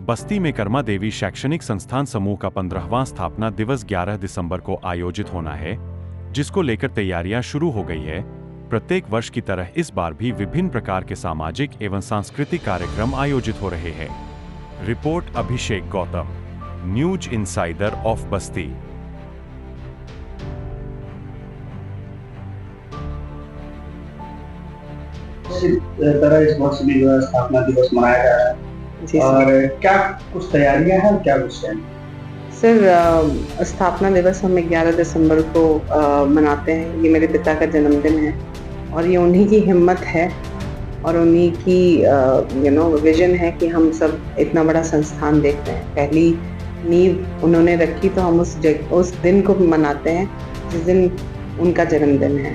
बस्ती में कर्मा देवी शैक्षणिक संस्थान समूह का 15वां स्थापना दिवस 11 दिसंबर को आयोजित होना है, जिसको लेकर तैयारियां शुरू हो गई है। प्रत्येक वर्ष की तरह इस बार भी विभिन्न प्रकार के सामाजिक एवं सांस्कृतिक कार्यक्रम आयोजित हो रहे हैं। Report Abhishek Gautam, news insider of बस्ती। तरह इस वर्ष भी जो है स्थापना दिवस मनाया जा रहा है, और क्या कुछ तैयारियां हैं, क्या कुछ है? सर, स्थापना दिवस हम 11 दिसंबर को मनाते हैं। ये मेरे पिता का जन्मदिन है और ये उन्हीं की हिम्मत है और उन्हीं की विजन है कि हम सब इतना बड़ा संस्थान देख रहे हैं। पहली नींव उन्होंने रखी तो हम उस दिन को मनाते हैं जिस दिन उनका जन्मदिन है।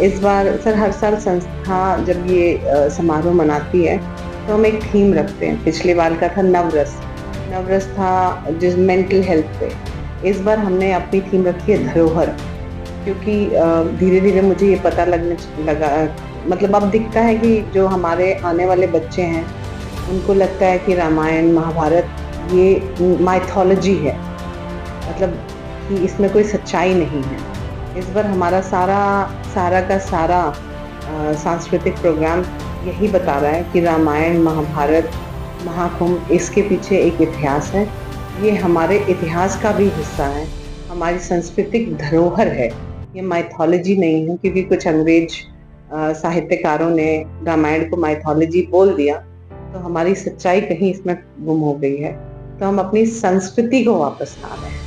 इस बार सर हर साल संस्था जब ये समारोह मनाती है तो हम एक थीम रखते हैं। पिछली बार का था नवरस था जिस मेंटल हेल्थ पे। इस बार हमने अपनी थीम रखी है धरोहर, क्योंकि धीरे धीरे मुझे ये पता लगने लगा, मतलब अब दिखता है कि जो हमारे आने वाले बच्चे हैं उनको लगता है कि रामायण महाभारत ये माइथोलॉजी है, मतलब कि इसमें कोई सच्चाई नहीं है। इस बार हमारा सारा का सारा सांस्कृतिक प्रोग्राम यही बता रहा है कि रामायण महाभारत महाकुंभ इसके पीछे एक इतिहास है। ये हमारे इतिहास का भी हिस्सा है, हमारी सांस्कृतिक धरोहर है, ये माइथोलॉजी नहीं है। क्योंकि कुछ अंग्रेज साहित्यकारों ने रामायण को माइथोलॉजी बोल दिया तो हमारी सच्चाई कहीं इसमें गुम हो गई है। तो हम अपनी संस्कृति को वापस ला रहे हैं,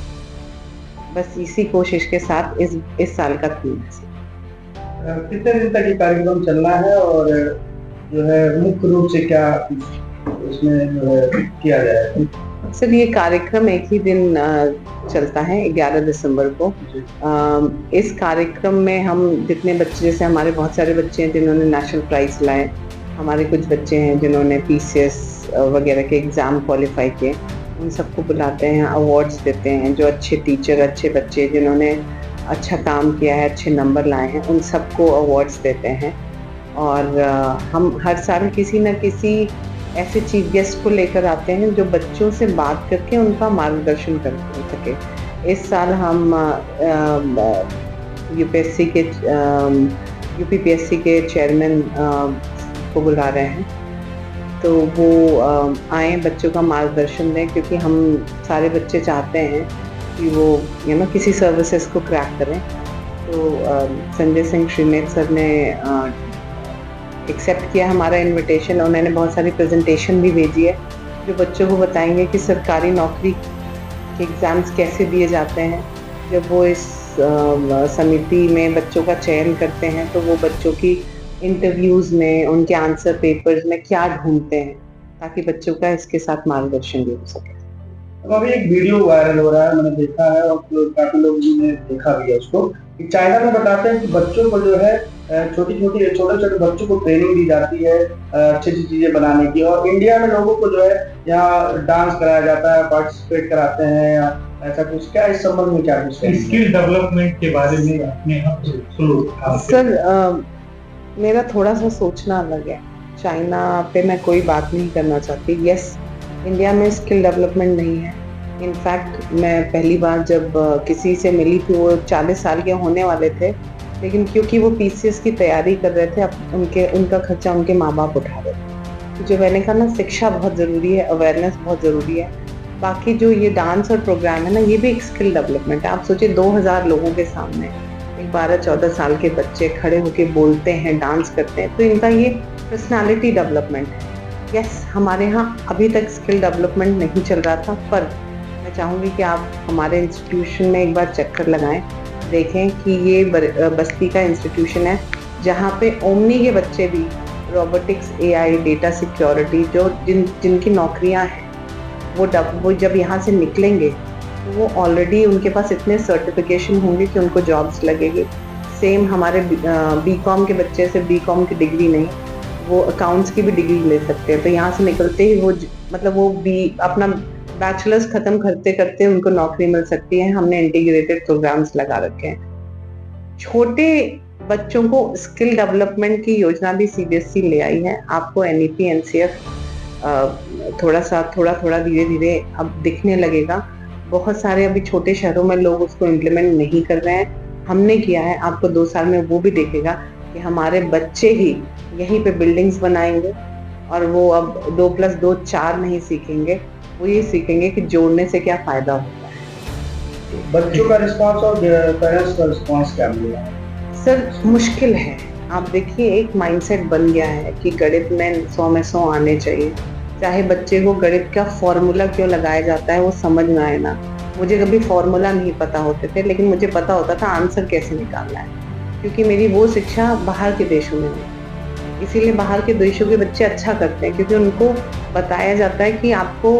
बस इसी कोशिश के साथ इस साल का थीम है। कितने दिन तक ये कार्यक्रम चलना है और जो है मुख्य रूप से क्या इसमें जो है किया जाएगा? सर ये कार्यक्रम एक ही दिन चलता है 11 दिसंबर को। इस कार्यक्रम में हम जितने बच्चे, जैसे हमारे बहुत सारे बच्चे हैं जिन्होंने नेशनल प्राइज लाए, हमारे कुछ बच्चे हैं जिन्होंने PCS वगैरह के एग्ज़ाम क्वालिफाई किए, उन सबको बुलाते हैं, अवार्ड्स देते हैं। जो अच्छे टीचर, अच्छे बच्चे जिन्होंने अच्छा काम किया है, अच्छे नंबर लाए हैं, उन सबको अवार्ड्स देते हैं। और हम हर साल किसी न किसी ऐसे चीफ गेस्ट को लेकर आते हैं जो बच्चों से बात करके उनका मार्गदर्शन कर सके। इस साल हम UPPSC के चेयरमैन को बुला रहे हैं, तो वो आए बच्चों का मार्गदर्शन दें, क्योंकि हम सारे बच्चे चाहते हैं कि वो किसी सर्विसेज को क्रैक करें। तो संजय सिंह श्रीनेत सर ने एक्सेप्ट किया हमारा इनविटेशन। उन्होंने बहुत सारी प्रेजेंटेशन भी भेजी है जो बच्चों को बताएंगे कि सरकारी नौकरी के एग्ज़ाम्स कैसे दिए जाते हैं। जब वो इस समिति में बच्चों का चयन करते हैं तो वो बच्चों की इंटरव्यूज़ में, उनके आंसर पेपर्स में क्या ढूंढते हैं, ताकि बच्चों का इसके साथ मार्गदर्शन भी हो सके। अभी एक वीडियो वायरल हो रहा है, मैंने देखा है और काफी लोगों ने देखा भी है उसको। चाइना में बताते हैं कि बच्चों को जो है छोटे छोटे बच्चों को ट्रेनिंग दी जाती है अच्छी चीजें बनाने की, और इंडिया में लोगों को जो है यहाँ डांस कराया जाता है, पार्टिसिपेट कराते हैं, ऐसा कुछ। क्या इस संबंध में क्या कुछ है? स्किल डेवलपमेंट के बारे में अपने सर मेरा थोड़ा सा सोचना अलग है। चाइना पे मैं कोई बात नहीं करना चाहती। यस, इंडिया में स्किल डेवलपमेंट नहीं है। इनफैक्ट मैं पहली बार जब किसी से मिली थी, वो 40 साल के होने वाले थे, लेकिन क्योंकि वो PCS की तैयारी कर रहे थे, अब उनका खर्चा उनके माँ बाप उठा रहे थे। तो जो मैंने कहा ना, शिक्षा बहुत ज़रूरी है, अवेयरनेस बहुत ज़रूरी है। बाकी जो ये डांस और प्रोग्राम है ना, ये भी एक स्किल डेवलपमेंट है। आप सोचिए 2000 लोगों के सामने एक 12-14 साल के बच्चे खड़े होकर बोलते हैं, डांस करते हैं, तो इनका ये पर्सनालिटी डेवलपमेंट है। यस, हमारे यहाँ अभी तक स्किल डेवलपमेंट नहीं चल रहा था, पर मैं चाहूँगी कि आप हमारे इंस्टीट्यूशन में एक बार चक्कर लगाएं, देखें कि ये बस्ती का इंस्टीट्यूशन है जहाँ पे ओमनी के बच्चे भी रोबोटिक्स, AI, डेटा सिक्योरिटी, जो जिनकी नौकरियाँ हैं, वो जब यहाँ से निकलेंगे तो वो ऑलरेडी उनके पास इतने सर्टिफिकेशन होंगे कि उनको जॉब्स लगेगी। सेम हमारे BCom के बच्चे से BCom की डिग्री नहीं, वो अकाउंट्स की भी डिग्री ले सकते हैं। तो यहाँ से निकलते ही वो अपना बैचलर्स खत्म करते करते उनको नौकरी मिल सकती है। हमने इंटीग्रेटेड प्रोग्राम्स लगा रखे हैं। छोटे बच्चों को स्किल डेवलपमेंट की योजना भी CBSE ले आई है। आपको NEP NCF थोड़ा थोड़ा धीरे धीरे अब दिखने लगेगा। बहुत सारे अभी छोटे शहरों में लोग उसको इम्प्लीमेंट नहीं कर रहे हैं, हमने किया है। आपको 2 साल में वो भी दिखेगा कि हमारे बच्चे ही यहीं पे बिल्डिंग्स बनाएंगे और वो अब 2 + 2 4 नहीं सीखेंगे, वो ये सीखेंगे कि जोड़ने से क्या फ़ायदा होता है। बच्चों का रिस्पॉन्स और पेरेंट्स का रिस्पॉन्स क्या मिला? सर मुश्किल है। आप देखिए एक माइंडसेट बन गया है कि गणित में 100 में 100 आने चाहिए। चाहे बच्चे को गणित का फॉर्मूला क्यों लगाया जाता है वो समझ में आए ना। मुझे कभी फॉर्मूला नहीं पता होते थे, लेकिन मुझे पता होता था आंसर कैसे निकालना है, क्योंकि मेरी वो शिक्षा बाहर के देशों में है। इसीलिए बाहर के देशों के बच्चे अच्छा करते हैं, क्योंकि उनको बताया जाता है कि आपको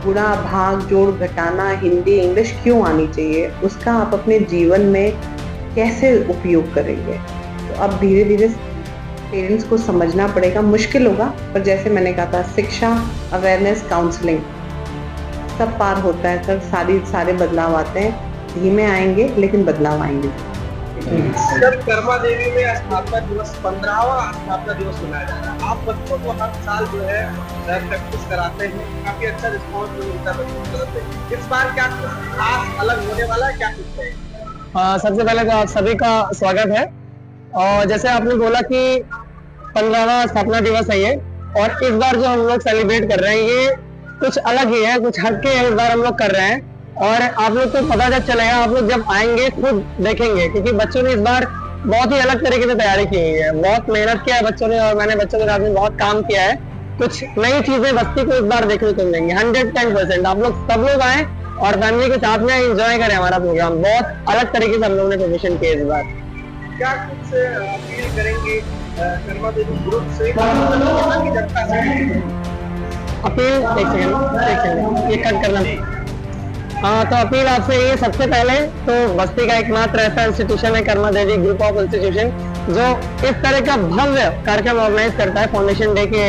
गुणा, भाग, जोड़, घटाना, हिंदी, इंग्लिश क्यों आनी चाहिए, उसका आप अपने जीवन में कैसे उपयोग करेंगे। तो अब धीरे धीरे पेरेंट्स को समझना पड़ेगा, मुश्किल होगा, पर जैसे मैंने कहा था शिक्षा, अवेयरनेस, काउंसलिंग सब पार होता है सर। सारे बदलाव आते हैं, धीमे आएंगे लेकिन बदलाव आएंगे। जब कर्मा देवी में स्थापना दिवस 15वां स्थापना दिवस मनाया जा रहा है, आप बच्चों को हर साल जो है प्रैक्टिस कराते हैं, काफी अच्छा रिस्पॉन्स मिलता है बच्चों की तरफ से। इस बार क्या कुछ खास अलग होने वाला है, क्या कुछ है? सबसे पहले तो आप सभी का स्वागत है। और जैसे आपने बोला कि 15वां स्थापना दिवस है ये, और इस बार जो हम लोग सेलिब्रेट कर रहे हैं ये कुछ अलग ही है, कुछ हटके इस बार हम लोग कर रहे हैं। और आप लोग को पता जब चलेगा, आप लोग जब आएंगे खुद देखेंगे, क्योंकि बच्चों ने इस बार बहुत ही अलग तरीके से तैयारी की हुई है, बहुत मेहनत किया है बच्चों ने, और मैंने बच्चों के साथ में बहुत काम किया है। कुछ नई चीजें बस्ती को इस बार देखने को मिलेंगी 110%। आप लोग सब लोग आए और फैमिली के साथ में एंजॉय करें हमारा प्रोग्राम। बहुत अलग तरीके से हम लोगों ने प्रोमोशन किया इस बार। क्या कुछ अपील करेंगे कर्मा देवी ग्रुप से की जनता से? अपील एक सेकंड ये कट करना। हाँ, तो अपील आपसे ये, सबसे पहले तो बस्ती का एकमात्र ऐसा इंस्टीट्यूशन है कर्मा देवी ग्रुप ऑफ इंस्टीट्यूशन, जो इस तरह का भव्य कार्यक्रम ऑर्गेनाइज करता है फाउंडेशन डे के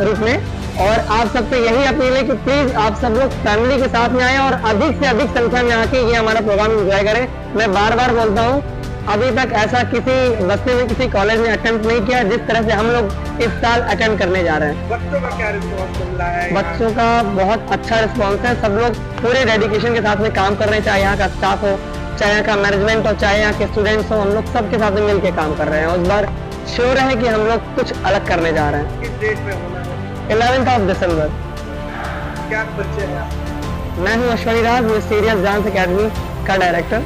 रूप में। और आप सबसे यही अपील है कि प्लीज आप सब लोग फैमिली के साथ में आए और अधिक से अधिक संख्या में आके ये हमारा प्रोग्राम एंजॉय करें। मैं बार बार बोलता हूँ, अभी तक ऐसा किसी बस्ती में, किसी कॉलेज में अटेम्प्ट नहीं किया जिस तरह से हम लोग इस साल अटेम्प्ट करने जा रहे हैं। बच्चों का क्या रिस्पॉन्स मिल रहा है? बच्चों का बहुत अच्छा रिस्पॉन्स है। सब लोग पूरे डेडिकेशन के साथ में काम कर रहे हैं, चाहे यहाँ का स्टाफ हो, चाहे यहाँ का मैनेजमेंट हो, चाहे यहाँ के स्टूडेंट्स हो। हम लोग सबके साथ में मिलकर काम कर रहे हैं और इस बार श्योर है कि हम लोग कुछ अलग करने जा रहे हैं। किस डेट में होना है? 11 दिसंबर। क्या बच्चे हैं? मैं हूँ अश्वनी राज, सीरियस डांस अकेडमी का डायरेक्टर।